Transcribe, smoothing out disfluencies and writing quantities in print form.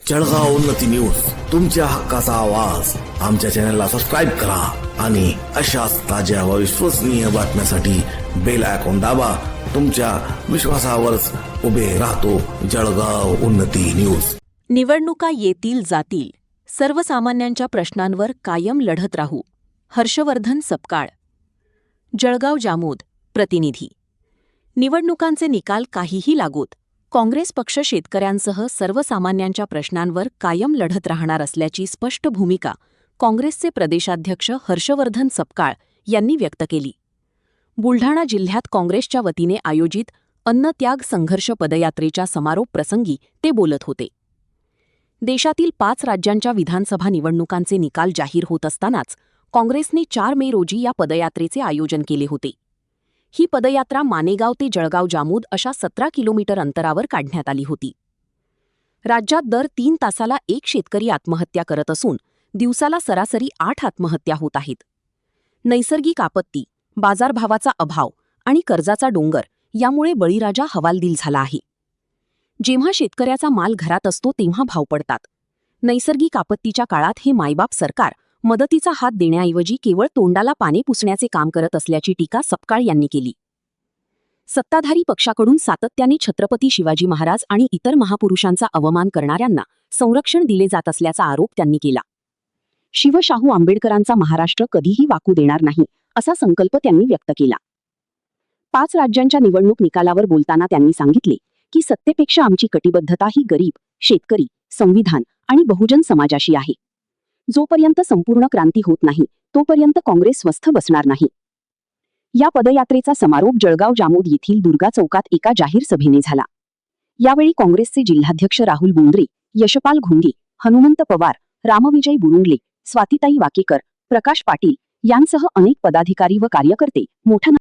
जळगाव उन्नती न्यूज, तुमच्या हक्काचा आवाज. आमच्या चॅनलला सबस्क्राईब करा आणि अशाच ताज्या व विश्वसनीय बातम्यांसाठी बेल आयकॉन दाबा. तुमच्या विश्वासावरच उभे राहतो जळगाव उन्नती न्यूज. निवडणुका येतील जातील, सर्वसामान्यांच्या प्रश्नांवर कायम लढत राहू. हर्षवर्धन सपकाळ. जळगाव जामोद प्रतिनिधी. निवडणुकांचे निकाल काहीही लागोत, काँग्रेस पक्ष शेतकऱ्यांसह सर्वसामान्यांच्या प्रश्नांवर कायम लढत राहणार असल्याची स्पष्ट भूमिका काँग्रेसचे प्रदेशाध्यक्ष हर्षवर्धन सपकाळ यांनी व्यक्त केली. बुलढाणा जिल्ह्यात काँग्रेसच्या वतीने आयोजित अन्नत्याग संघर्ष पदयात्रेच्या समारोप प्रसंगी ते बोलत होते. देशातील 5 राज्यांच्या विधानसभा निवडणुकांचे निकाल जाहीर होत असतानाच काँग्रेसने 4 मे रोजी या पदयात्रेचे आयोजन केले होते. ही पदयात्रा मानेगाव ते जळगाव जामोद अशा 17 किलोमीटर अंतरावर काढण्यात आली होती. राज्यात दर 3 तासाला एक शेतकरी आत्महत्या करत असून दिवसाला सरासरी 8 आत्महत्या होत आहेत. नैसर्गिक आपत्ती, बाजारभावाचा अभाव आणि कर्जाचा डोंगर यामुळे बळीराजा हवालदिल झाला आहे. जेव्हा शेतकऱ्याचा माल घरात असतो तेव्हा भाव पडतात. नैसर्गिक आपत्तीच्या काळात हे मायबाप सरकार मदतीचा हात देण्याऐवजी केवळ तोंडाला पाने पुसण्याचे काम करत असल्याची टीका सपकाळ यांनी केली. सत्ताधारी पक्षाकडून सातत्याने छत्रपती शिवाजी महाराज आणि इतर महापुरुषांचा अवमान करणाऱ्यांना संरक्षण दिले जात असल्याचा आरोप त्यांनी केला. शिवशाहू आंबेडकरांचा महाराष्ट्र कधीही वाकू देणार नाही असा संकल्प त्यांनी व्यक्त केला. 5 राज्यांच्या निवडणूक निकालावर बोलताना त्यांनी सांगितले की सत्तेपेक्षा आमची कटिबद्धता ही गरीब, शेतकरी, संविधान आणि बहुजन समाजाशी आहे. जोपर्यंत संपूर्ण क्रांती होत नाही तोपर्यंत काँग्रेस स्वस्थ बसणार नाही. या पदयात्रेचा समारोप जळगाव जामोद येथील दुर्गा चौकात एका जाहीर सभेने झाला. यावेळी काँग्रेसचे जिल्हाध्यक्ष राहुल बोंद्रे, यशपाल घोंगे, हनुमंत पवार, रामविजय बुरुंगले, स्वातीताई वाकेकर, प्रकाश पाटील यांसह अनेक पदाधिकारी व कार्यकर्ते मोठ्या